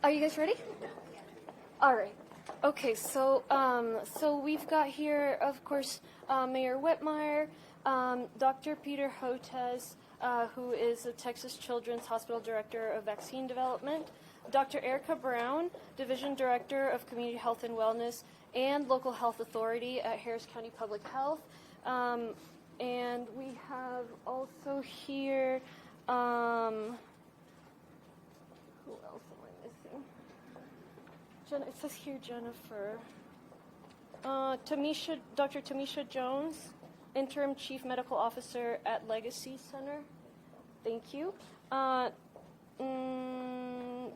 Are you guys ready? All right. Okay, so we've got here, of course, Mayor Whitmire, Dr. Peter Hotez, who is the Texas Children's Hospital Director of Vaccine Development, Dr. Erica Brown, Division Director of Community Health and Wellness and Local Health Authority at Harris County Public Health, and we have also here, who else am I missing? It says here Jennifer. Dr. Tamisha Jones, Interim Chief Medical Officer at Legacy Center. Thank you.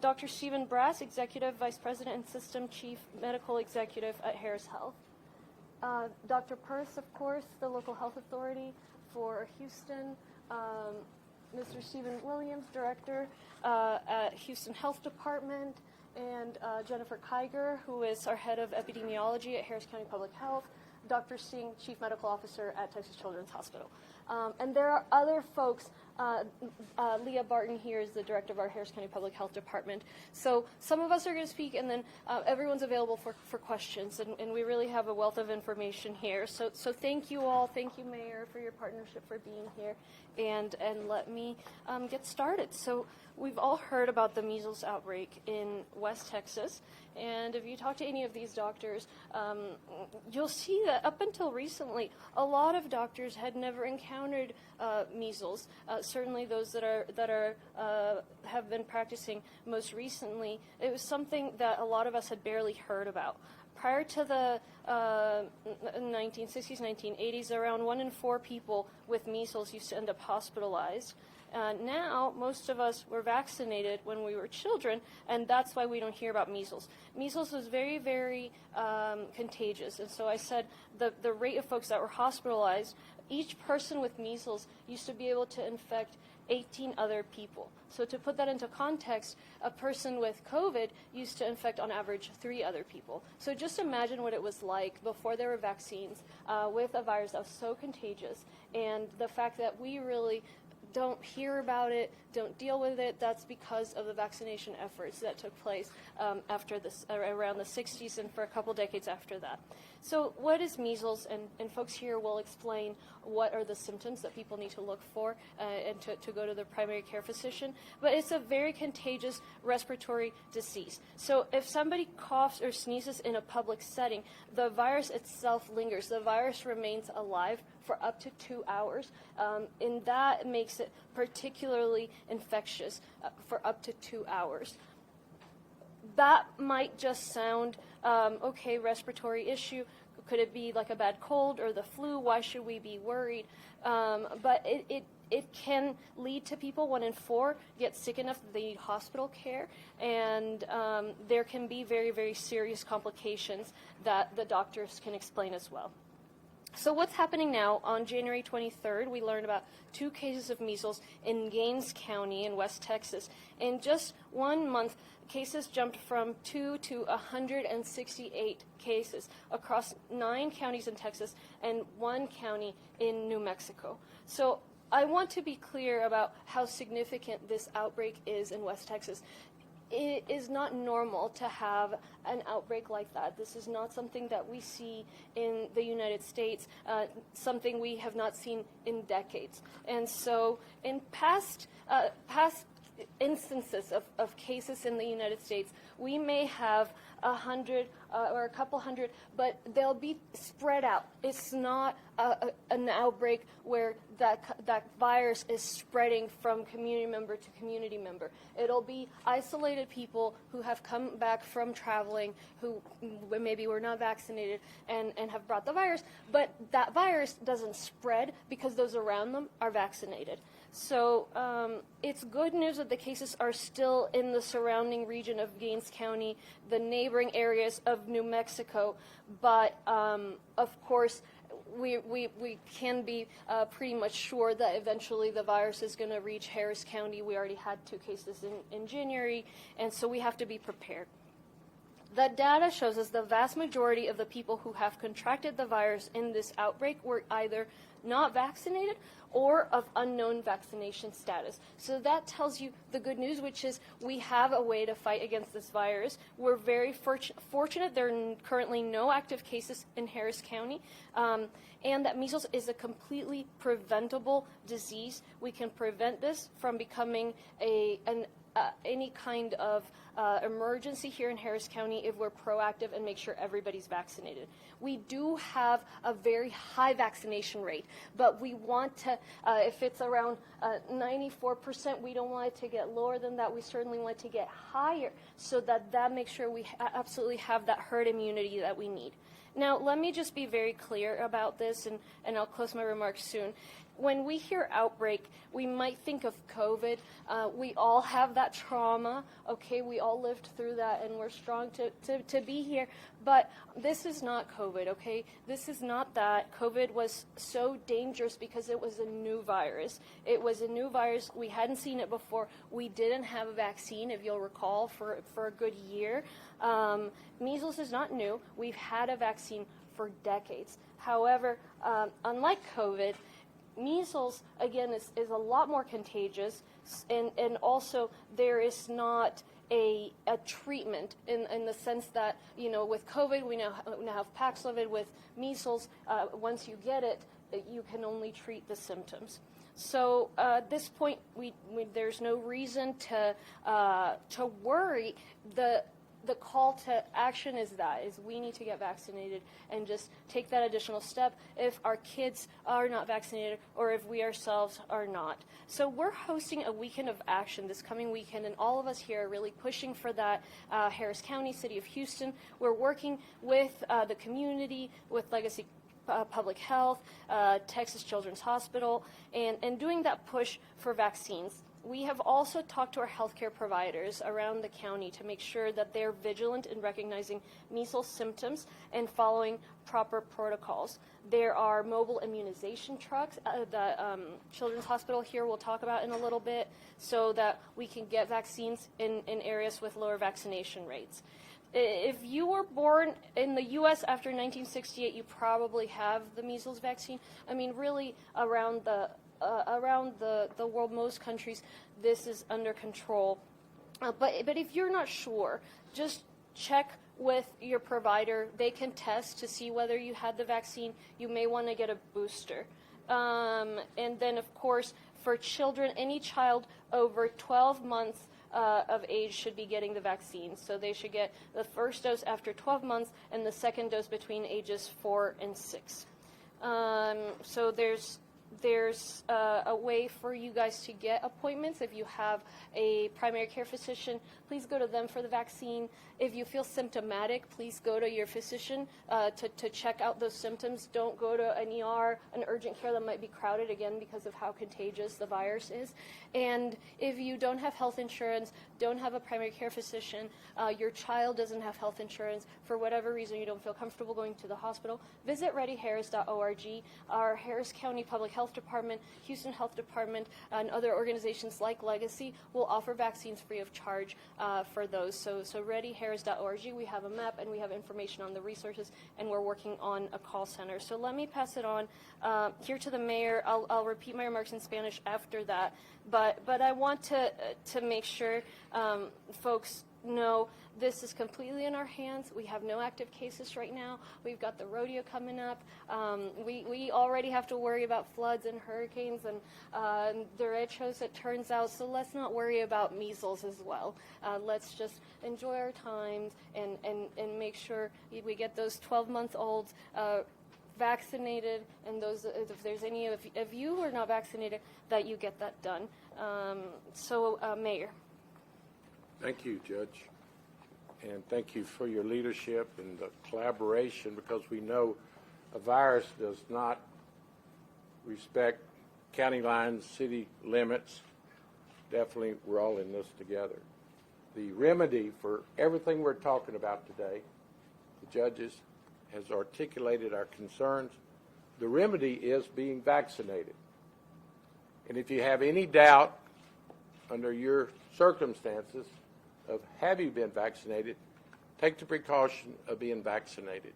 Dr. Stephen Brass, Executive Vice President and System Chief Medical Executive at Harris Health. Dr. Purse, of course, the Local Health Authority for Houston. Mr. Stephen Williams, Director at Houston Health Department. And Jennifer Kiger, who is our head of epidemiology at Harris County Public Health, Dr. Singh, Chief Medical Officer at Texas Children's Hospital. And there are other folks. Leah Barton here is the director of our Harris County Public Health Department. So some of us are going to speak, and then everyone's available for questions. And we really have a wealth of information here. So thank you all. Thank you, Mayor, for your partnership, for being here. And let me get started. So we've all heard about the measles outbreak in West Texas. And if you talk to any of these doctors, you'll see that up until recently, a lot of doctors had never encountered measles. Certainly those that have been practicing most recently, it was something that a lot of us had barely heard about. Prior to the 1960s, 1980s, around 1 in 4 people with measles used to end up hospitalized. Now, most of us were vaccinated when we were children, and that's why we don't hear about measles. Measles was very, very contagious, and so I said the rate of folks that were hospitalized, each person with measles used to be able to infect 18 other people. So to put that into context, a person with COVID used to infect on average 3 other people. So just imagine what it was like before there were vaccines with a virus that was so contagious, and the fact that we really don't hear about it, don't deal with it. That's because of the vaccination efforts that took place after this, around the 60s and for a couple decades after that. So what is measles? And folks here will explain what are the symptoms that people need to look for and to go to their primary care physician. But it's a very contagious respiratory disease. So if somebody coughs or sneezes in a public setting, the virus itself lingers. The virus remains alive for up to 2 hours, and that makes it particularly infectious for up to 2 hours. That might just sound, okay, respiratory issue. Could it be like a bad cold or the flu? Why should we be worried? But it can lead to people, 1 in 4, get sick enough that they need hospital care, and there can be very, very serious complications that the doctors can explain as well. So what's happening now? On January 23rd, we learned about 2 cases of measles in Gaines County in West Texas. In just 1 month, cases jumped from 2 to 168 cases across 9 counties in Texas and 1 county in New Mexico. So I want to be clear about how significant this outbreak is in West Texas. It is not normal to have an outbreak like that. This is not something that we see in the United States, something we have not seen in decades. And so in past instances of cases in the United States, we may have 100 or a couple hundred, but they'll be spread out. It's not an outbreak where that virus is spreading from community member to community member. It'll be isolated people who have come back from traveling, who maybe were not vaccinated and have brought the virus, but that virus doesn't spread because those around them are vaccinated. So it's good news that the cases are still in the surrounding region of Gaines County, the neighboring areas of New Mexico, but of course we can be pretty much sure that eventually the virus is going to reach Harris County. We already had 2 cases in January, and so we have to be prepared. The data shows us the vast majority of the people who have contracted the virus in this outbreak were either not vaccinated or of unknown vaccination status. So that tells you the good news, which is we have a way to fight against this virus. We're very fortunate there are currently no active cases in Harris County, and that measles is a completely preventable disease. We can prevent this from becoming any kind of emergency here in Harris County if we're proactive and make sure everybody's vaccinated. We do have a very high vaccination rate, but we want to, if it's around 94%, we don't want it to get lower than that. We certainly want it to get higher so that makes sure we absolutely have that herd immunity that we need. Now, let me just be very clear about this, and I'll close my remarks soon. When we hear outbreak, we might think of COVID. We all have that trauma, okay? We all lived through that, and we're strong to be here. But this is not COVID, okay? This is not that. COVID was so dangerous because it was a new virus. It was a new virus. We hadn't seen it before. We didn't have a vaccine, if you'll recall, for a good year. Measles is not new. We've had a vaccine for decades. However, unlike COVID, measles, again, is a lot more contagious, and also there is not a treatment in the sense that, with COVID, we now have Paxlovid. With measles, once you get it, you can only treat the symptoms. So at this point, there's no reason to worry. The call to action is we need to get vaccinated and just take that additional step if our kids are not vaccinated or if we ourselves are not. So we're hosting a weekend of action this coming weekend, and all of us here are really pushing for that. Harris County, City of Houston, we're working with the community, with Legacy Public Health, Texas Children's Hospital, and doing that push for vaccines. We have also talked to our healthcare providers around the county to make sure that they're vigilant in recognizing measles symptoms and following proper protocols. There are mobile immunization trucks that Children's Hospital here will talk about in a little bit so that we can get vaccines in areas with lower vaccination rates. If you were born in the U.S. after 1968, you probably have the measles vaccine. I mean, really, around the world, most countries, this is under control. But if you're not sure, just check with your provider. They can test to see whether you had the vaccine. You may want to get a booster. And then, of course, for children, any child over 12 months of age should be getting the vaccine. So they should get the first dose after 12 months and the second dose between ages 4 and 6. So there's a way for you guys to get appointments. If you have a primary care physician, please go to them for the vaccine. If you feel symptomatic, please go to your physician to check out those symptoms. Don't go to an ER, an urgent care that might be crowded, again, because of how contagious the virus is. And if you don't have health insurance, don't have a primary care physician, your child doesn't have health insurance, for whatever reason you don't feel comfortable going to the hospital, visit readyharris.org. Our Harris County Public Health Department, Houston Health Department, and other organizations like Legacy will offer vaccines free of charge for those. So readyharris.org, we have a map and we have information on the resources, and we're working on a call center. So let me pass it on here to the mayor. I'll repeat my remarks in Spanish after that, but I want to make sure folks know this is completely in our hands. We have no active cases right now. We've got the rodeo coming up. We already have to worry about floods and hurricanes and derechos, it turns out. So let's not worry about measles as well. Let's just enjoy our times and make sure we get those 12-month-olds vaccinated, and those, if there's any of you who are not vaccinated, that you get that done. Mayor. Thank you, Judge, and thank you for your leadership and the collaboration, because we know a virus does not respect county lines, city limits. Definitely, we're all in this together. The remedy for everything we're talking about today, the judges has articulated our concerns. The remedy is being vaccinated. And if you have any doubt under your circumstances of have you been vaccinated, take the precaution of being vaccinated.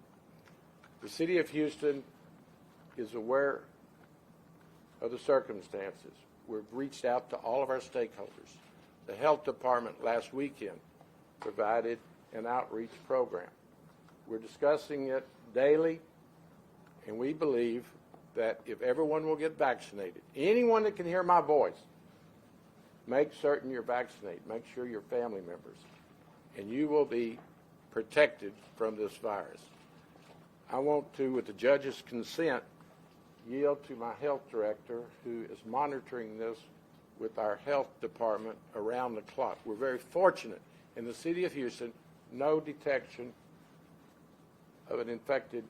The City of Houston is aware of the circumstances. We've reached out to all of our stakeholders. The Health Department last weekend provided an outreach program. We're discussing it daily, and we believe that if everyone will get vaccinated, anyone that can hear my voice, make certain you're vaccinated. Make sure your family members, and you will be protected from this virus. I want to, with the judge's consent, yield to my health director, who is monitoring this with our health department around the clock. We're very fortunate in the City of Houston, no detection of an infected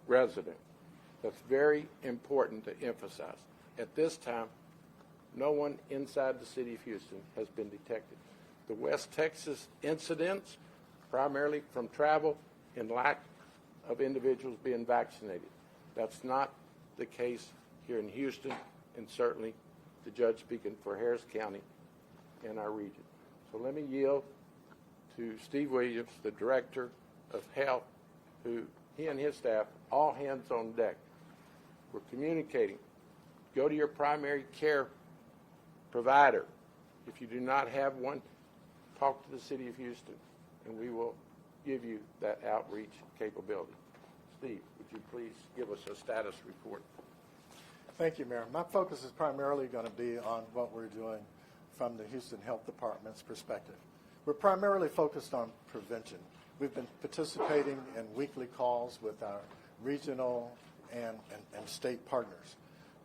resident. That's very important to emphasize. At this time, no one inside the City of Houston has been detected. The West Texas incidents, primarily from travel and lack of individuals being vaccinated. That's not the case here in Houston, and certainly the judge speaking for Harris County and our region. So let me yield to Steve Williams, the Director of Health, who he and his staff, all hands on deck. We're communicating. Go to your primary care provider. If you do not have one, talk to the City of Houston, and we will give you that outreach capability. Steve, would you please give us a status report? Thank you, Mayor. My focus is primarily going to be on what we're doing from the Houston Health Department's perspective. We're primarily focused on prevention. We've been participating in weekly calls with our regional and state partners.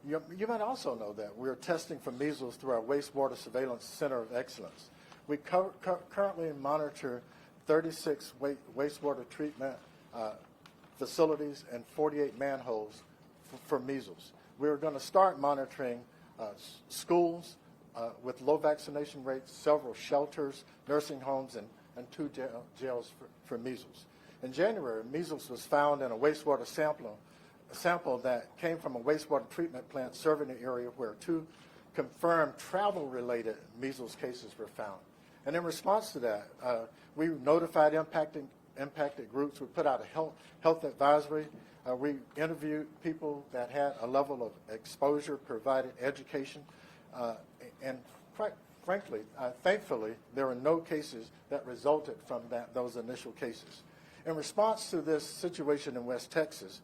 You might also know that we're testing for measles through our Wastewater Surveillance Center of Excellence. We currently monitor 36 wastewater treatment facilities and 48 manholes for measles. We're going to start monitoring schools with low vaccination rates, several shelters, nursing homes, and 2 jails for measles. In January, measles was found in a wastewater sample that came from a wastewater treatment plant serving an area where 2 confirmed travel-related measles cases were found. And in response to that, we notified impacted groups. We put out a health advisory. We interviewed people that had a level of exposure, provided education, and quite frankly, thankfully, there were no cases that resulted from those initial cases. In response to this situation in West Texas,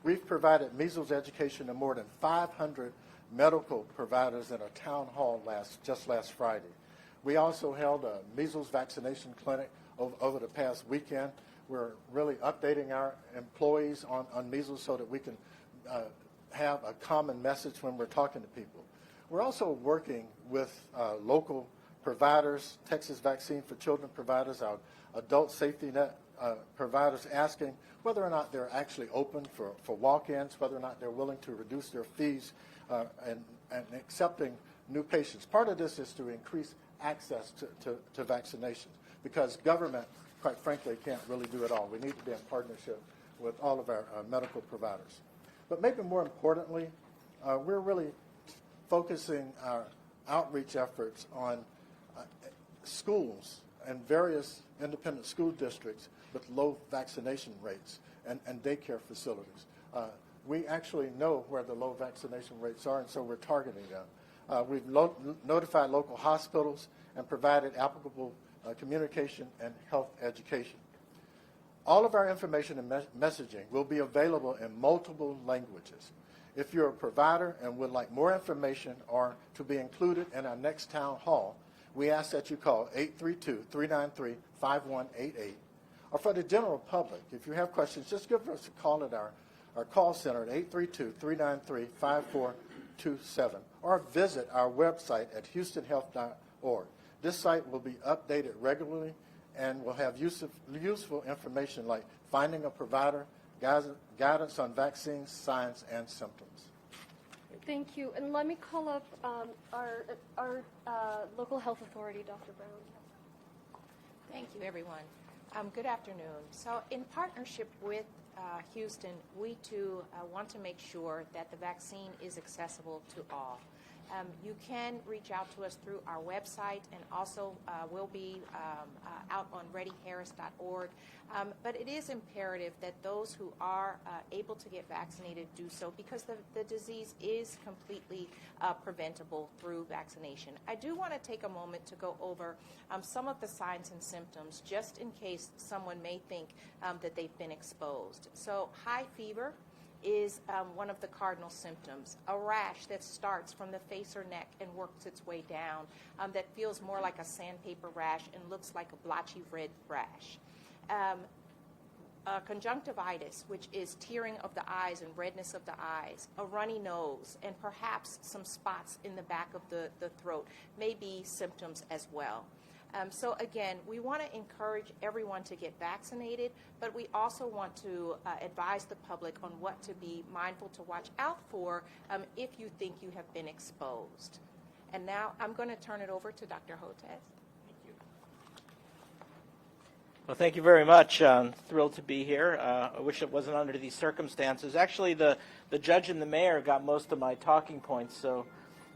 we've provided measles education to more than 500 medical providers in a town hall just last Friday. We also held a measles vaccination clinic over the past weekend. We're really updating our employees on measles so that we can have a common message when we're talking to people. We're also working with local providers, Texas Vaccine for Children providers, our adult safety net providers, asking whether or not they're actually open for walk-ins, whether or not they're willing to reduce their fees and accepting new patients. Part of this is to increase access to vaccinations, because government, quite frankly, can't really do it all. We need to be in partnership with all of our medical providers. But maybe more importantly, we're really focusing our outreach efforts on schools and various independent school districts with low vaccination rates and daycare facilities. We actually know where the low vaccination rates are, and so we're targeting them. We've notified local hospitals and provided applicable communication and health education. All of our information and messaging will be available in multiple languages. If you're a provider and would like more information or to be included in our next town hall, we ask that you call 832-393-5188. Or for the general public, if you have questions, just give us a call at our call center at 832-393-5427 or visit our website at houstonhealth.org. This site will be updated regularly and will have useful information like finding a provider, guidance on vaccines, signs, and symptoms. Thank you. And let me call up our local health authority, Dr. Brown. Thank you, everyone. Good afternoon. So in partnership with Houston, we too want to make sure that the vaccine is accessible to all. You can reach out to us through our website, and also we'll be out on readyharris.org. But it is imperative that those who are able to get vaccinated do so, because the disease is completely preventable through vaccination. I do want to take a moment to go over some of the signs and symptoms, just in case someone may think that they've been exposed. So high fever is one of the cardinal symptoms. A rash that starts from the face or neck and works its way down, that feels more like a sandpaper rash and looks like a blotchy red rash. Conjunctivitis, which is tearing of the eyes and redness of the eyes, a runny nose, and perhaps some spots in the back of the throat may be symptoms as well. So again, we want to encourage everyone to get vaccinated, but we also want to advise the public on what to be mindful to watch out for if you think you have been exposed. And now I'm going to turn it over to Dr. Hotez. Well, thank you very much. I'm thrilled to be here. I wish it wasn't under these circumstances. Actually, the judge and the mayor got most of my talking points, so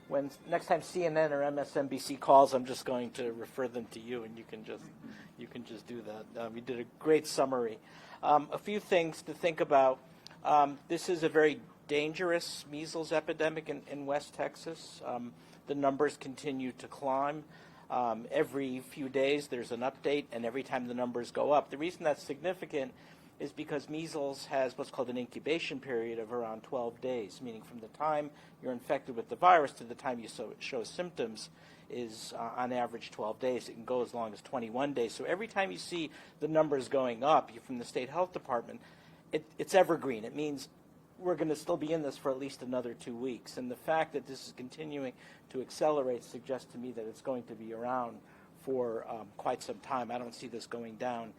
when next time CNN or MSNBC calls, I'm just going to refer them to you, and you can just do that. You did a great summary. A few things to think about. This is a very dangerous measles epidemic in West Texas. The numbers continue to climb. Every few days there's an update, and every time the numbers go up. The reason that's significant is because measles has what's called an incubation period of around 12 days, meaning from the time you're infected with the virus to the time you show symptoms is on average 12 days. It can go as long as 21 days. So every time you see the numbers going up from the state health department, it's evergreen. It means we're going to still be in this for at least another 2 weeks. And the fact that this is continuing to accelerate suggests to me that it's going to be around for quite some time. I don't see this going down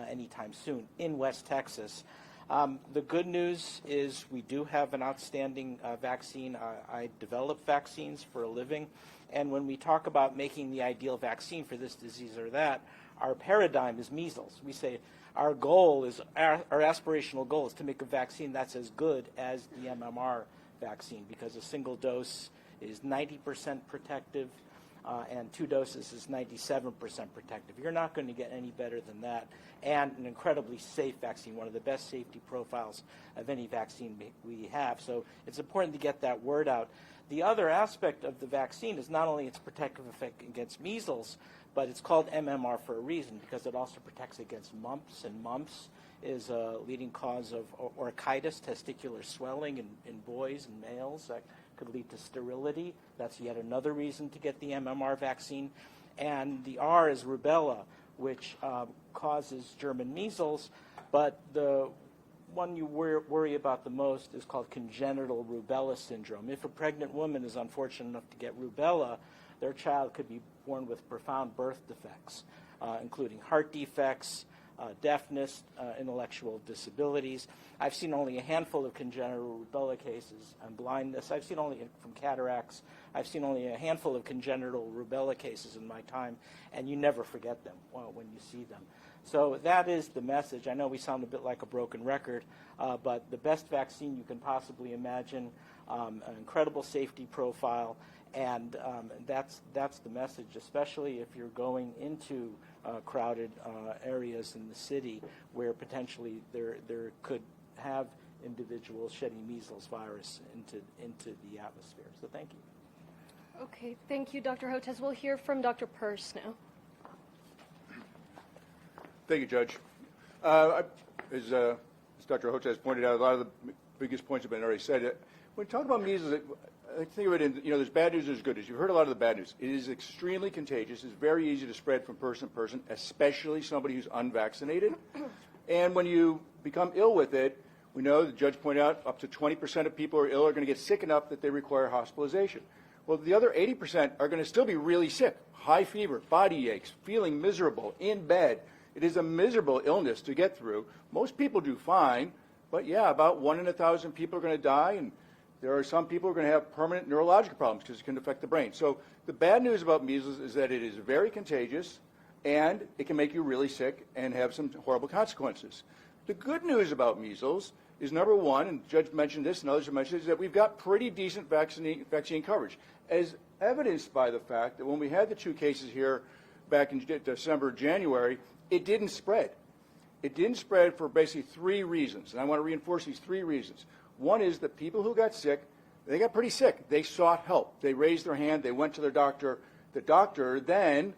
anytime soon in West Texas. The good news is we do have an outstanding vaccine. I develop vaccines for a living. And when we talk about making the ideal vaccine for this disease or that, our paradigm is measles. We say our goal is, our aspirational goal is to make a vaccine that's as good as the MMR vaccine, because a single dose is 90% protective, and 2 doses is 97% protective. You're not going to get any better than that, and an incredibly safe vaccine, one of the best safety profiles of any vaccine we have. So it's important to get that word out. The other aspect of the vaccine is not only its protective effect against measles, but it's called MMR for a reason, because it also protects against mumps, and mumps is a leading cause of orchitis, testicular swelling in boys and males that could lead to sterility. That's yet another reason to get the MMR vaccine. And the R is rubella, which causes German measles, but the one you worry about the most is called congenital rubella syndrome. If a pregnant woman is unfortunate enough to get rubella, their child could be born with profound birth defects, including heart defects, deafness, intellectual disabilities. I've seen only a handful of congenital rubella cases and blindness. I've seen only from cataracts. I've seen only a handful of congenital rubella cases in my time, and you never forget them when you see them. So that is the message. I know we sound a bit like a broken record, but the best vaccine you can possibly imagine, an incredible safety profile, and that's the message, especially if you're going into crowded areas in the city where potentially there could have individuals shedding measles virus into the atmosphere. So thank you. Okay, thank you, Dr. Hotez. We'll hear from Dr. Peirce now. Thank you, Judge. As Dr. Hotez pointed out, a lot of the biggest points have been already said. When we talk about measles, I think of it in, there's bad news, there's good news. You've heard a lot of the bad news. It is extremely contagious. It's very easy to spread from person to person, especially somebody who's unvaccinated. And when you become ill with it, we know, the judge pointed out, up to 20% of people who are ill are going to get sick enough that they require hospitalization. Well, the other 80% are going to still be really sick. High fever, body aches, feeling miserable, in bed. It is a miserable illness to get through. Most people do fine, but yeah, about 1 in 1,000 people are going to die, and there are some people who are going to have permanent neurological problems because it can affect the brain. So the bad news about measles is that it is very contagious, and it can make you really sick and have some horrible consequences. The good news about measles is, number one, and the judge mentioned this and others have mentioned, is that we've got pretty decent vaccine coverage. as evidenced by the fact that when we had the 2 cases here back in December, January, it didn't spread. It didn't spread for basically 3 reasons, and I want to reinforce these 3 reasons. One is that people who got sick, they got pretty sick. They sought help. They raised their hand. They went to their doctor. The doctor then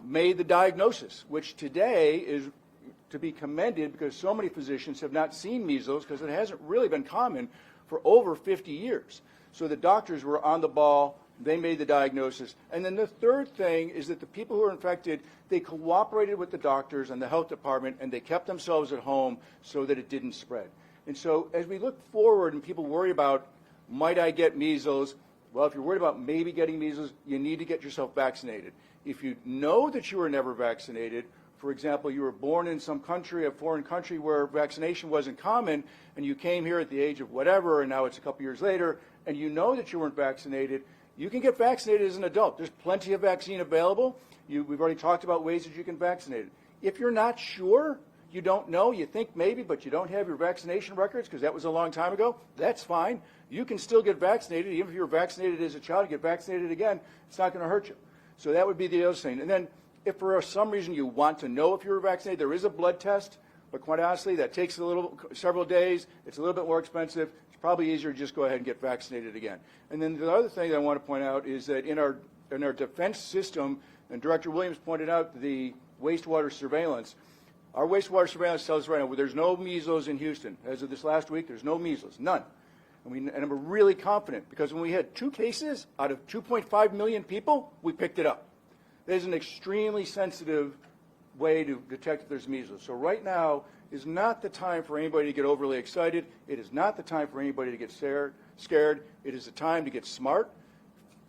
made the diagnosis, which today is to be commended because so many physicians have not seen measles because it hasn't really been common for over 50 years. So the doctors were on the ball. They made the diagnosis. And then the third thing is that the people who were infected, they cooperated with the doctors and the health department, and they kept themselves at home so that it didn't spread. And so as we look forward and people worry about, might I get measles? Well, if you're worried about maybe getting measles, you need to get yourself vaccinated. If you know that you were never vaccinated, for example, you were born in some country, a foreign country where vaccination wasn't common, and you came here at the age of whatever, and now it's a couple years later, and you know that you weren't vaccinated, you can get vaccinated as an adult. There's plenty of vaccine available. We've already talked about ways that you can vaccinate it. If you're not sure, you don't know, you think maybe, but you don't have your vaccination records because that was a long time ago, that's fine. You can still get vaccinated. Even if you were vaccinated as a child, you get vaccinated again, it's not going to hurt you. So that would be the other thing. And then if for some reason you want to know if you were vaccinated, there is a blood test, but quite honestly, that takes several days. It's a little bit more expensive. It's probably easier to just go ahead and get vaccinated again. And then the other thing that I want to point out is that in our defense system, and Director Williams pointed out the wastewater surveillance, our wastewater surveillance tells us right now there's no measles in Houston. As of this last week, there's no measles, none. And we're really confident because when we had 2 cases out of 2.5 million people, we picked it up. That is an extremely sensitive way to detect if there's measles. So right now is not the time for anybody to get overly excited. It is not the time for anybody to get scared. It is the time to get smart,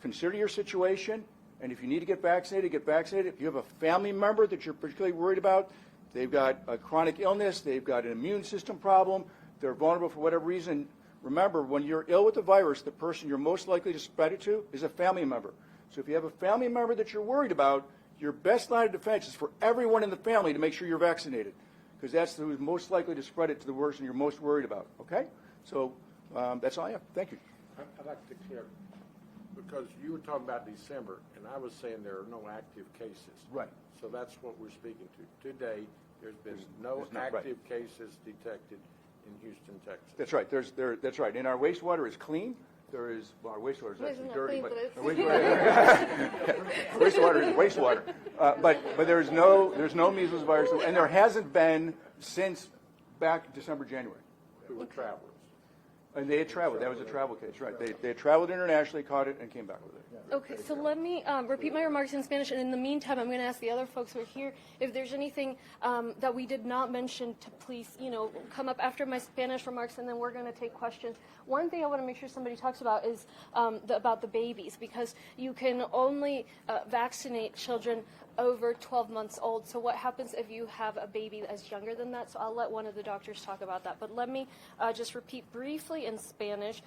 consider your situation, and if you need to get vaccinated, get vaccinated. If you have a family member that you're particularly worried about, they've got a chronic illness, they've got an immune system problem, they're vulnerable for whatever reason, remember, when you're ill with the virus, the person you're most likely to spread it to is a family member. So if you have a family member that you're worried about, your best line of defense is for everyone in the family to make sure you're vaccinated, because that's who's most likely to spread it to the person you're most worried about, okay? So that's all I have. Thank you. I'd like to clear, because you were talking about December, and I was saying there are no active cases. Right. So that's what we're speaking to. Today, there's been no there's not, active cases detected in Houston, Texas. That's right. That's right. And our wastewater is clean. There is, well, our wastewater is actually not dirty, clean, but but our wastewater is wastewater. But there's no measles virus, and there hasn't been since back December, January. Who were travelers. And they had traveled. That was a travel case, right? They had traveled internationally, caught it, and came back with it. Okay, so let me repeat my remarks in Spanish, and in the meantime, I'm going to ask the other folks who are here if there's anything that we did not mention to please, come up after my Spanish remarks, and then we're going to take questions. One thing I want to make sure somebody talks about is about the babies, because you can only vaccinate children over 12 months old. So what happens if you have a baby that's younger than that? So I'll let one of the doctors talk about that. But let me just repeat briefly in Spanish.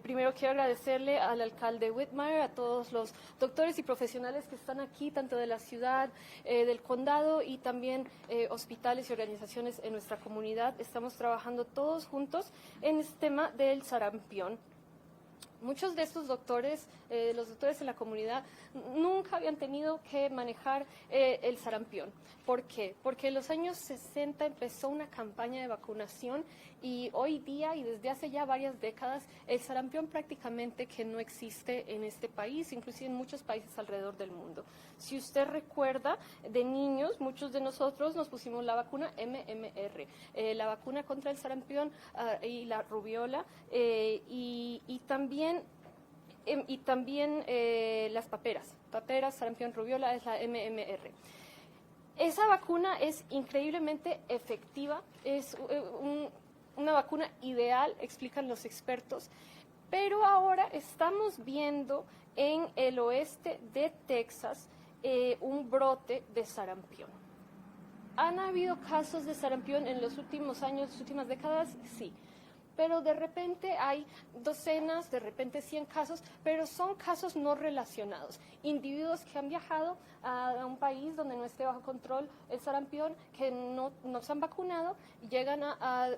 Primero quiero agradecerle al alcalde Whitmire, a todos los doctores y profesionales que están aquí, tanto de la ciudad, del condado y también hospitales y organizaciones en nuestra comunidad. Estamos trabajando todos juntos en este tema del sarampión. Muchos de estos doctores, los doctores en la comunidad, nunca habían tenido que manejar el sarampión. ¿Por qué? Porque en los años 60 empezó una campaña de vacunación y hoy día y desde hace ya varias décadas el sarampión prácticamente que no existe en este país, inclusive en muchos países alrededor del mundo. Si usted recuerda, de niños, muchos de nosotros nos pusimos la vacuna MMR, la vacuna contra el sarampión y la rubiola y también las paperas, sarampión, rubiola es la MMR. Esa vacuna es increíblemente efectiva, es una vacuna ideal, explican los expertos, pero ahora estamos viendo en el oeste de Texas un brote de sarampión. ¿Han habido casos de sarampión en los últimos años, las últimas décadas? Sí. Pero de repente hay docenas, de repente 100 casos, pero son casos no relacionados. Individuos que han viajado a un país donde no esté bajo control el sarampión, que no se han vacunado,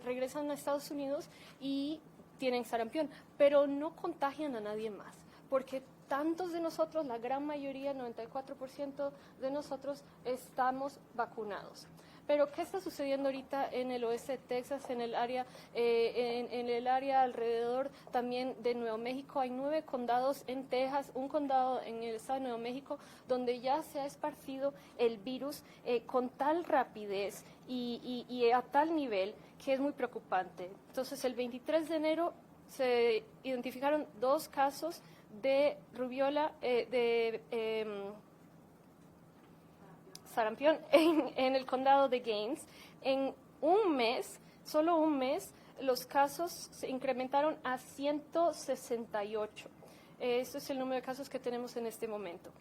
regresan a Estados Unidos y tienen sarampión, pero no contagian a nadie más, porque tantos de nosotros, la gran mayoría, 94% de nosotros, estamos vacunados. Pero ¿qué está sucediendo ahorita en el oeste de Texas, en el área, en el área alrededor también de Nuevo México? Hay 9 condados en Texas, un condado en el estado de Nuevo México, donde ya se ha esparcido el virus con tal rapidez y a tal nivel que es muy preocupante. Entonces, el 23 de enero se identificaron 2 casos de rubiola, sarampión en el condado de Gaines. En un mes, solo un mes, los casos se incrementaron a 168. Este es el número de casos que tenemos en este momento.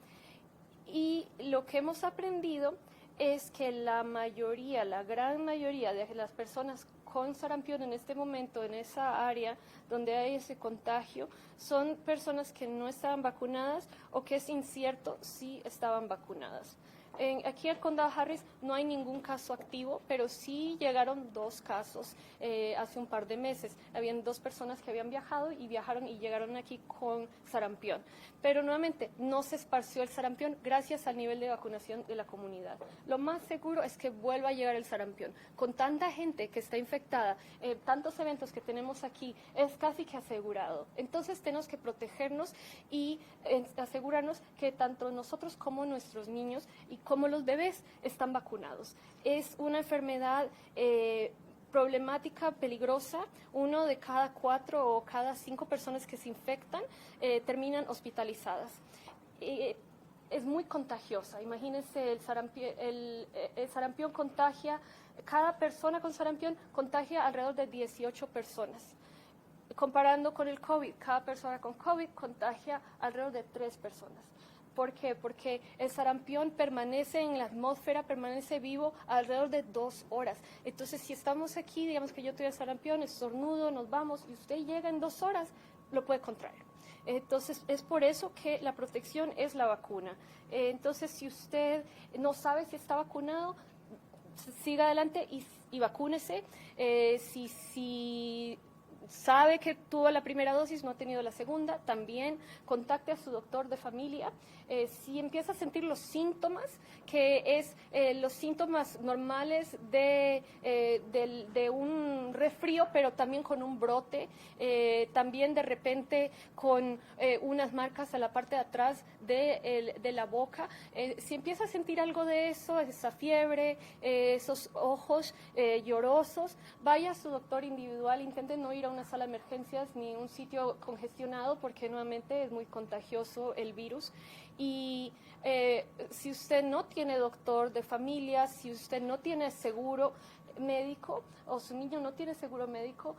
Y lo que hemos aprendido es que la mayoría, la gran mayoría de las personas con sarampión en este momento, en esa área donde hay ese contagio, son personas que no estaban vacunadas o que es incierto si estaban vacunadas. Aquí en el condado Harris no hay ningún caso activo, pero sí llegaron 2 casos hace un par de meses. Habían 2 personas que habían viajado y llegaron aquí con sarampión. Pero nuevamente no se esparció el sarampión gracias al nivel de vacunación de la comunidad. Lo más seguro es que vuelva a llegar el sarampión. Con tanta gente que está infectada, tantos eventos que tenemos aquí, es casi que asegurado. Entonces tenemos que protegernos y asegurarnos que tanto nosotros como nuestros niños y como los bebés están vacunados. Es una enfermedad problemática, peligrosa. 1 de cada 4 o cada 5 personas que se infectan terminan hospitalizadas. Es muy contagiosa. Imagínense, el sarampión contagia, cada persona con sarampión contagia alrededor de 18 personas. Comparando con el COVID, cada persona con COVID contagia alrededor de 3 personas. ¿Por qué? Porque el sarampión permanece en la atmósfera, permanece vivo alrededor de 2 horas. Entonces, si estamos aquí, digamos que yo tuve sarampión, estornudo, nos vamos, y usted llega en 2 horas, lo puede contraer. Entonces, es por eso que la protección es la vacuna. Entonces, si usted no sabe si está vacunado, siga adelante y vacúnese. Si sabe que tuvo la primera dosis, no ha tenido la segunda, también contacte a su doctor de familia. Si empieza a sentir los síntomas, que es los síntomas normales de un resfrío, pero también con un brote, también de repente con unas marcas a la parte de atrás de la boca. Si empieza a sentir algo de eso, esa fiebre, esos ojos llorosos, vaya a su doctor individual, intente no ir a una sala de emergencias ni un sitio congestionado, porque nuevamente es muy contagioso el virus. Y si usted no tiene doctor de familia, si usted no tiene seguro médico o su niño no tiene seguro médico,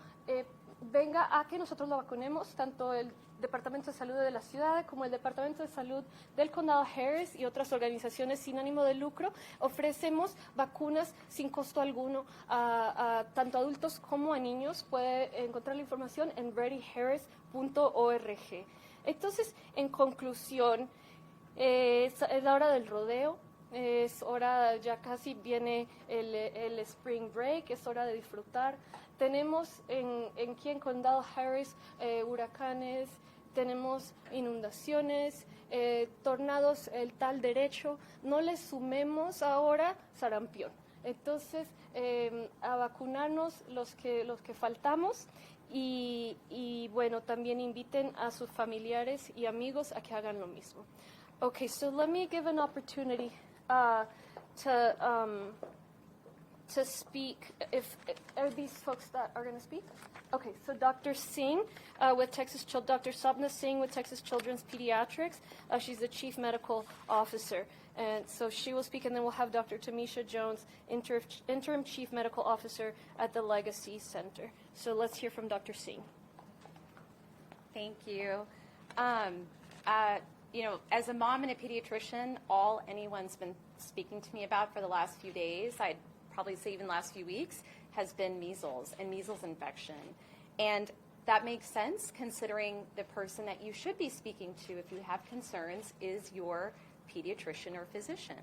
venga a que nosotros lo vacunemos, tanto el Departamento de Salud de la ciudad como el Departamento de Salud del Condado Harris y otras organizaciones sin ánimo de lucro. Ofrecemos vacunas sin costo alguno a tanto adultos como a niños. Puede encontrar la información en readyharris.org. Entonces, en conclusión, es la hora del rodeo. Es hora, ya casi viene el spring break, es hora de disfrutar. Tenemos aquí en Condado Harris huracanes, tenemos inundaciones, tornados, el tal derecho. No le sumemos ahora sarampión. Entonces, a vacunarnos los que faltamos y bueno, también inviten a sus familiares y amigos a que hagan lo mismo. Okay, so let me give an opportunity to speak. Are these folks that are going to speak? Okay, so Dr. Singh with Dr. Sapna Singh with Texas Children's Pediatrics. She's the Chief Medical Officer. And so she will speak, and then we'll have Dr. Tamisha Jones, Interim Chief Medical Officer at the Legacy Center. So let's hear from Dr. Singh. Thank you. You know, as a mom and a pediatrician, all anyone's been speaking to me about for the last few days, I'd probably say even last few weeks, has been measles and measles infection. And that makes sense considering the person that you should be speaking to if you have concerns is your pediatrician or physician.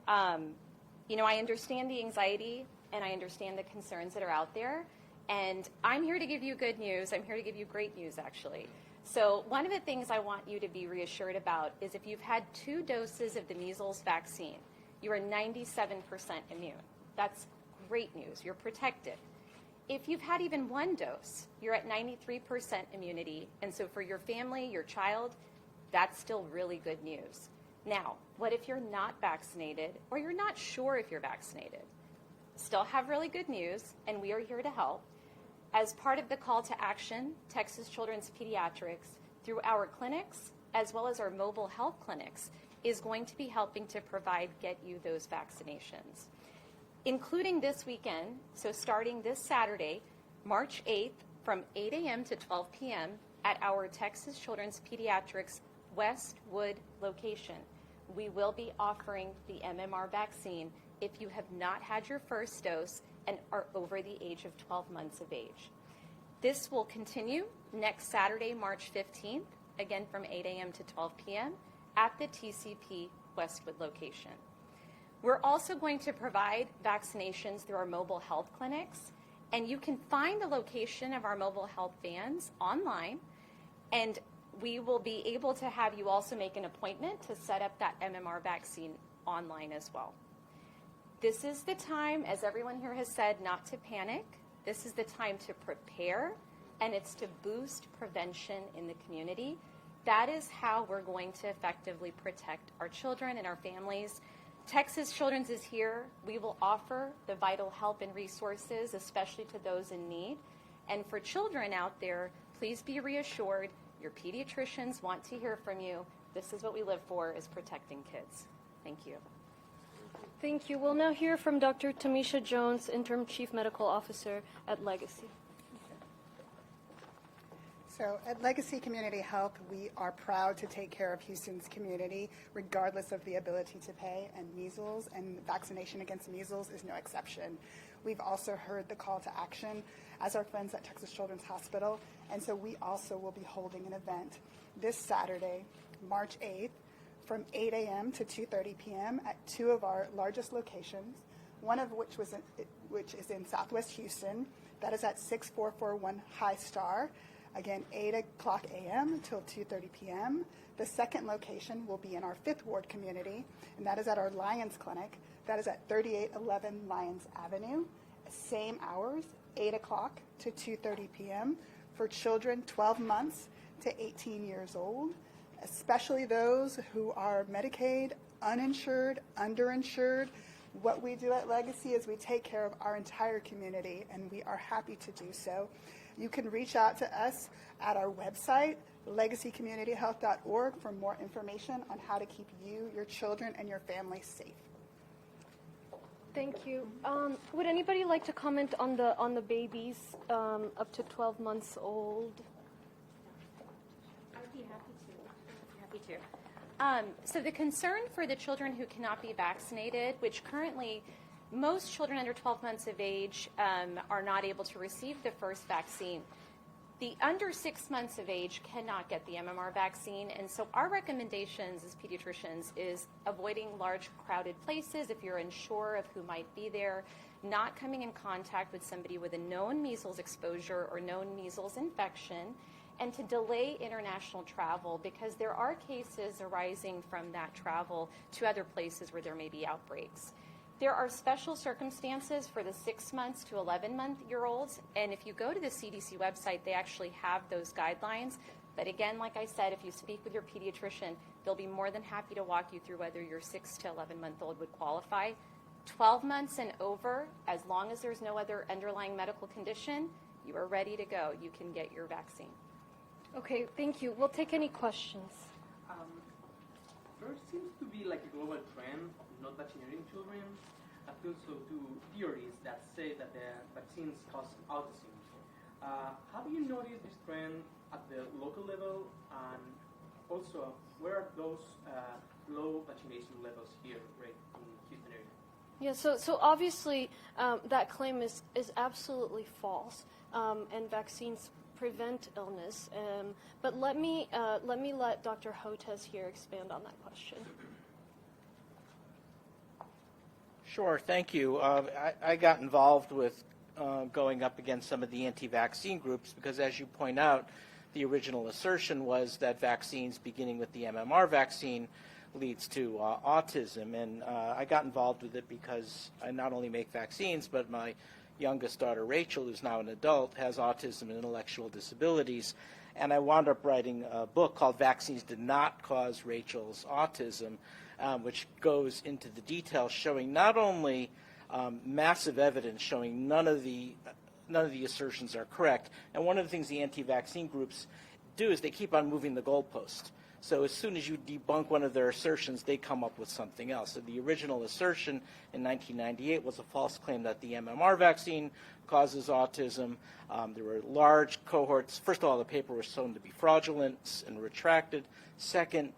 You know, I understand the anxiety and I understand the concerns that are out there. And I'm here to give you good news. I'm here to give you great news, actually. So one of the things I want you to be reassured about is if you've had 2 doses of the measles vaccine, you are 97% immune. That's great news. You're protected. If you've had even 1 dose, you're at 93% immunity. And so for your family, your child, that's still really good news. Now, what if you're not vaccinated or you're not sure if you're vaccinated? Still have really good news, and we are here to help. As part of the call to action, Texas Children's Pediatrics, through our clinics, as well as our mobile health clinics, is going to be helping to get you those vaccinations. Including this weekend, so starting this Saturday, March 8th, from 8 a.m. to 12 p.m. at our Texas Children's Pediatrics Westwood location, we will be offering the MMR vaccine if you have not had your first dose and are over the age of 12 months of age. This will continue next Saturday, March 15th, again from 8 a.m. to 12 p.m. at the TCP Westwood location. We're also going to provide vaccinations through our mobile health clinics, and you can find the location of our mobile health vans online, and we will be able to have you also make an appointment to set up that MMR vaccine online as well. This is the time, as everyone here has said, not to panic. This is the time to prepare, and it's to boost prevention in the community. That is how we're going to effectively protect our children and our families. Texas Children's is here. We will offer the vital help and resources, especially to those in need. And for children out there, please be reassured, your pediatricians want to hear from you. This is what we live for, is protecting kids. Thank you. Thank you. We'll now hear from Dr. Tamisha Jones, Interim Chief Medical Officer at Legacy. So at Legacy Community Health, we are proud to take care of Houston's community, regardless of the ability to pay, and measles and vaccination against measles is no exception. We've also heard the call to action as our friends at Texas Children's Hospital, and so we also will be holding an event this Saturday, March 8th, from 8 a.m. to 2:30 p.m. at 2 of our largest locations, one of which is in Southwest Houston. That is at 6441 High Star. Again, 8 o'clock a.m. until 2:30 p.m. The second location will be in our 5th Ward community, and that is at our Lions Clinic. That is at 3811 Lions Avenue. Same hours, 8 o'clock to 2:30 p.m. for children 12 months to 18 years old, especially those who are Medicaid, uninsured, underinsured. What we do at Legacy is we take care of our entire community, and we are happy to do so. You can reach out to us at our website, legacycommunityhealth.org, for more information on how to keep you, your children, and your family safe. Thank you. Would anybody like to comment on the babies up to 12 months old? I'd be happy to. So the concern for the children who cannot be vaccinated, which currently most children under 12 months of age are not able to receive the first vaccine. The under 6 months of age cannot get the MMR vaccine, and so our recommendations as pediatricians is avoiding large crowded places if you're unsure of who might be there, not coming in contact with somebody with a known measles exposure or known measles infection, and to delay international travel because there are cases arising from that travel to other places where there may be outbreaks. There are special circumstances for the 6 months to 11-month-year-olds, and if you go to the CDC website, they actually have those guidelines. But again, like I said, if you speak with your pediatrician, they'll be more than happy to walk you through whether your 6 to 11-month-old would qualify. 12 months and over, as long as there's no other underlying medical condition, you are ready to go. You can get your vaccine. Okay, thank you. We'll take any questions. There seems to be like a global trend of not vaccinating children, also to theories that say that the vaccines cause autism. Have you noticed this trend at the local level, and also where are those low vaccination levels here, right, in Houston area? Yeah, so obviously that claim is absolutely false, and vaccines prevent illness. But let me let Dr. Hotez here expand on that question. Sure, thank you. I got involved with going up against some of the anti-vaccine groups because, as you point out, the original assertion was that vaccines, beginning with the MMR vaccine, leads to autism. And I got involved with it because I not only make vaccines, but my youngest daughter, Rachel, who's now an adult, has autism and intellectual disabilities. And I wound up writing a book called Vaccines Did Not Cause Rachel's Autism, which goes into the details showing not only massive evidence showing none of the assertions are correct. And one of the things the anti-vaccine groups do is they keep on moving the goalpost. So as soon as you debunk one of their assertions, they come up with something else. So the original assertion in 1998 was a false claim that the MMR vaccine causes autism. There were large cohorts. First of all, the paper was shown to be fraudulent and retracted. Second,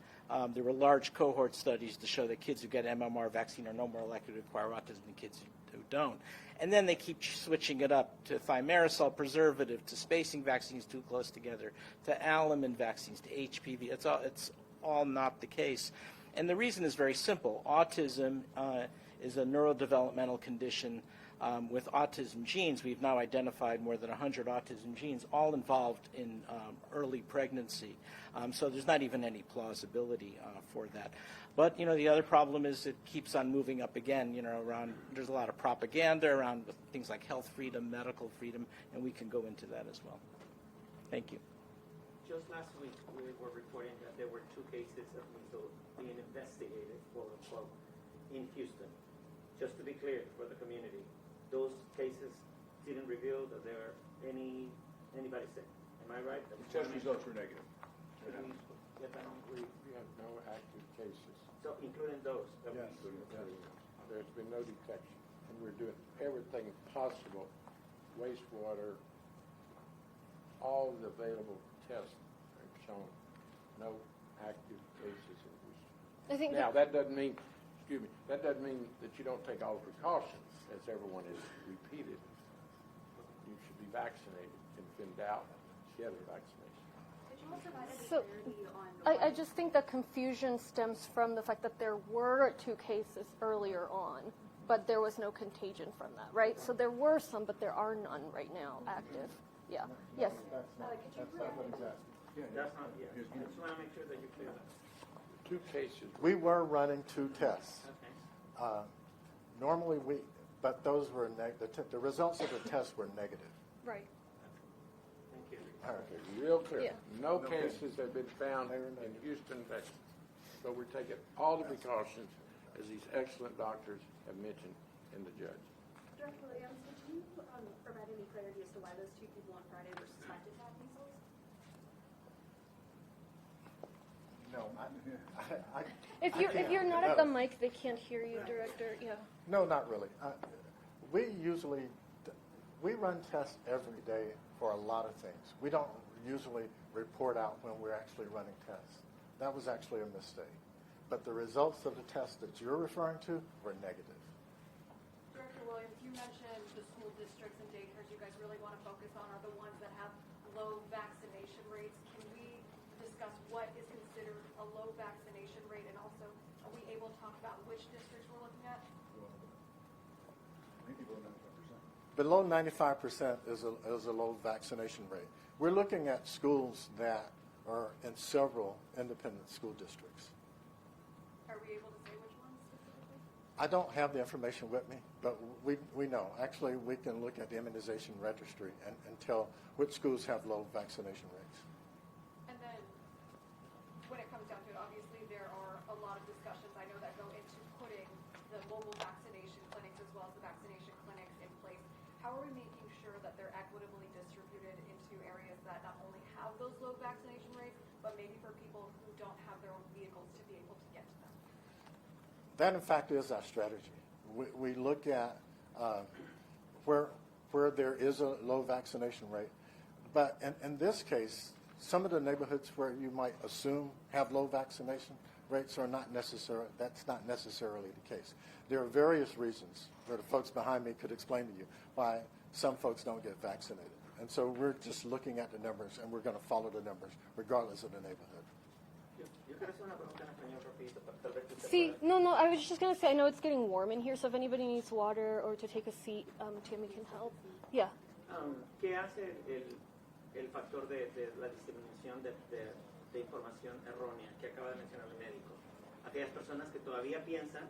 there were large cohort studies to show that kids who get MMR vaccine are no more likely to acquire autism than kids who don't. And then they keep switching it up to thimerosal preservative, to spacing vaccines too close together, to alumin vaccines, to HPV. It's all not the case. And the reason is very simple. Autism is a neurodevelopmental condition with autism genes. We've now identified more than 100 autism genes, all involved in early pregnancy. So there's not even any plausibility for that. But, the other problem is it keeps on moving up again, around, there's a lot of propaganda around things like health freedom, medical freedom, and we can go into that as well. Thank you. Just last week, we were reporting that there were 2 cases of measles being investigated, quote unquote, in Houston. Just to be clear for the community, those cases didn't reveal that there were anybody sick. Am I right? The test results were negative. Did we get that on? We have no active cases. So including those? That Yes. we included. There's been no detection. And we're doing everything possible, wastewater, all the available tests have shown no active cases in Houston. I think Now, that doesn't mean that you don't take all precautions, as everyone has repeated. You should be vaccinated. If in doubt, get a vaccination. so. I just think that confusion stems from the fact that there were 2 cases earlier on, but there was no contagion from that, right? So there were some, but there are none right now active. Yeah. Yes. That's not what he's asking. That's not, yeah. I just want to make sure that you clear that. 2 cases. We were running 2 tests. Okay. Normally but those were the results of the tests were negative. Right. Thank you. All right. Okay, real clear. Yeah. No cases have been found in Houston, Texas. So we're taking all the precautions, as these excellent doctors have mentioned, and the judge. Director Williams, could you provide any clarity as to why those 2 people on Friday were suspected to have measles? No, If you're not at the mic, they can't hear you, Director. Yeah. No, not really. We run tests every day for a lot of things. We don't usually report out when we're actually running tests. That was actually a mistake. But the results of the tests that you're referring to were negative. Director Williams, you mentioned the school districts and daycares you guys really want to focus on are the ones that have low vaccination rates. Can we discuss what is considered a low vaccination rate, and also are we able to talk about which districts we're looking at? Below 95% is a low vaccination rate. We're looking at schools that are in several independent school districts. Are we able to say which ones specifically? I don't have the information with me, but we know. Actually, we can look at the immunization registry and tell which schools have low vaccination rates. And then, when it comes down to it, obviously there are a lot of discussions I know that go into putting the mobile vaccination clinics as well as the vaccination clinics in place. How are we making sure that they're equitably distributed into areas that not only have those low vaccination rates, but maybe for people who don't have their own vehicles to be able to get to them? That, in fact, is our strategy. We look at where there is a low vaccination rate. But in this case, some of the neighborhoods where you might assume have low vaccination rates are not necessarily, that's not necessarily the case. There are various reasons that the folks behind me could explain to you why some folks don't get vaccinated. And so we're just looking at the numbers, and we're going to follow the numbers regardless of the neighborhood. See, no, I was just going to say, I know it's getting warm in here, so if anybody needs water or to take a seat, Tammy can help. Yeah. ¿Qué hace el factor de la diseminación de información errónea que acaba de mencionar el médico. Aquellas personas que todavía piensan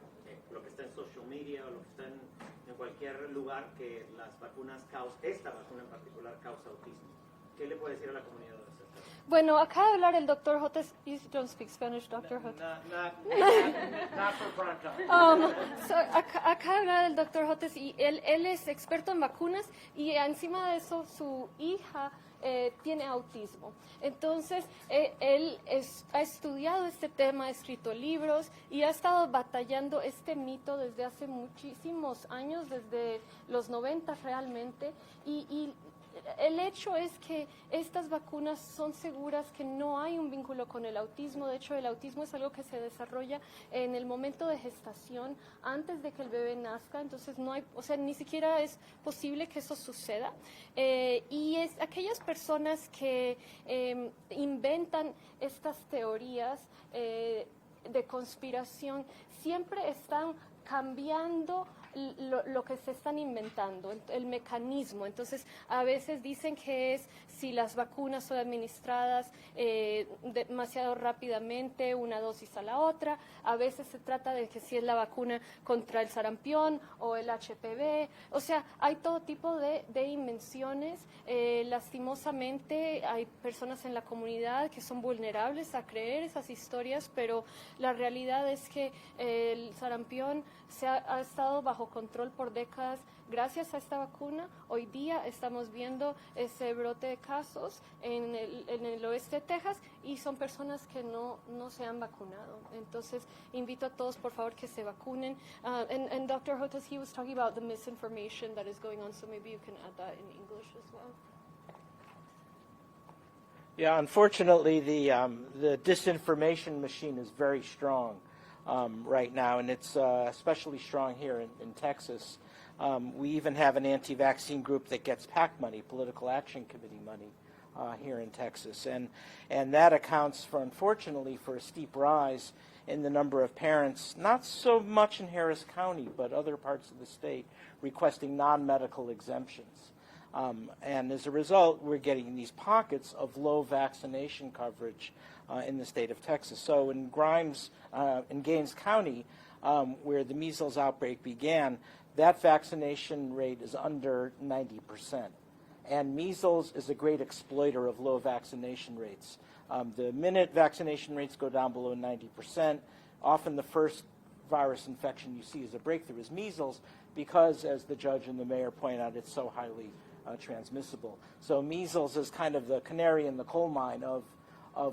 lo que está en social media o lo que está en cualquier lugar que las vacunas esta vacuna en particular causa autismo. ¿Qué le puede decir a la comunidad acerca de eso? Bueno, acaba de hablar el doctor Jotes. You don't speak Spanish, Dr. Jotes. Not for prime time. Acaba de hablar el doctor Jotes y él es experto en vacunas y encima de eso su hija tiene autismo. Entonces, él ha estudiado este tema, ha escrito libros y ha estado batallando este mito desde hace muchísimos años, desde los 90 realmente, y el hecho es que estas vacunas son seguras, que no hay un vínculo con el autismo. De hecho, el autismo es algo que se desarrolla en el momento de gestación, antes de que el bebé nazca. Entonces, no hay, o sea, ni siquiera es posible que eso suceda. Y es aquellas personas que inventan estas teorías de conspiración siempre están cambiando lo que se están inventando, el mecanismo. Entonces, a veces dicen que es si las vacunas son administradas demasiado rápidamente, una dosis a la otra. A veces se trata de que si es la vacuna contra el sarampión o el HPV. O sea, hay todo tipo de invenciones. Lastimosamente, hay personas en la comunidad que son vulnerables a creer esas historias, pero la realidad es que el sarampión ha estado bajo control por décadas. Gracias a esta vacuna, hoy día estamos viendo ese brote de casos en el oeste de Texas y son personas que no se han vacunado. Entonces, invito a todos, por favor, que se vacunen. And Dr. Jotes, he was talking about the misinformation that is going on, so maybe you can add that in English as well. Yeah, unfortunately, the disinformation machine is very strong right now, and it's especially strong here in Texas. We even have an anti-vaccine group that gets PAC money, Political Action Committee money, here in Texas, and that accounts for, unfortunately, for a steep rise in the number of parents, not so much in Harris County, but other parts of the state, requesting non-medical exemptions. And as a result, we're getting these pockets of low vaccination coverage in the state of Texas. So in Gaines County, where the measles outbreak began, that vaccination rate is under 90%. And measles is a great exploiter of low vaccination rates. The minute vaccination rates go down below 90%, often the first virus infection you see as a breakthrough is measles, because, as the judge and the mayor point out, it's so highly transmissible. So measles is kind of the canary in the coal mine of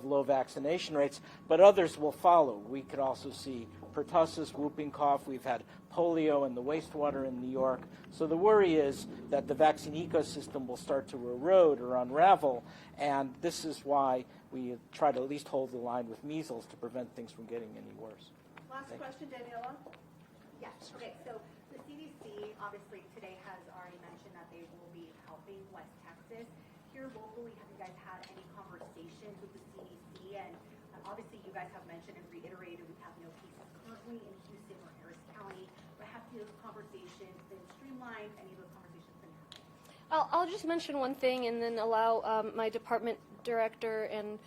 low vaccination rates, but others will follow. We could also see pertussis, whooping cough. We've had polio in the wastewater in New York. So the worry is that the vaccine ecosystem will start to erode or unravel, and this is why we try to at least hold the line with measles to prevent things from getting any worse. Last question, Daniela. Yes. Okay, so the CDC obviously today has already mentioned that they will be helping West Texas. Here locally, have you guys had any conversations with the CDC? And obviously you guys have mentioned and reiterated we have no cases currently in Houston or Harris County, but have those conversations been streamlined? Any of those conversations been happening? I'll just mention one thing and then allow my department director and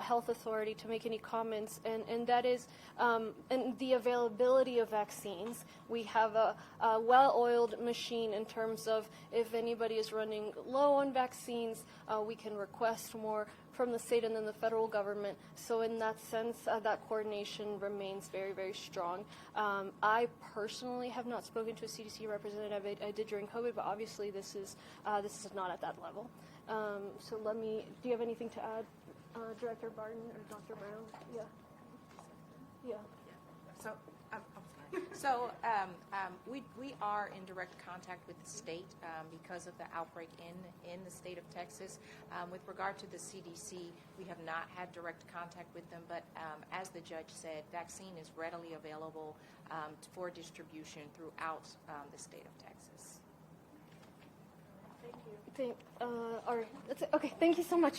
health authority to make any comments, and that is and the availability of vaccines. We have a well-oiled machine in terms of if anybody is running low on vaccines, we can request more from the state and then the federal government. So in that sense, that coordination remains very, very strong. I personally have not spoken to a CDC representative. I did during COVID, but obviously this is not at that level. So do you have anything to add, Director Barton or Dr. Brown? Yeah. So, So we are in direct contact with the state because of the outbreak in the state of Texas. With regard to the CDC, we have not had direct contact with them, but as the judge said, vaccine is readily available for distribution throughout the state of Texas. Okay, thank you so much.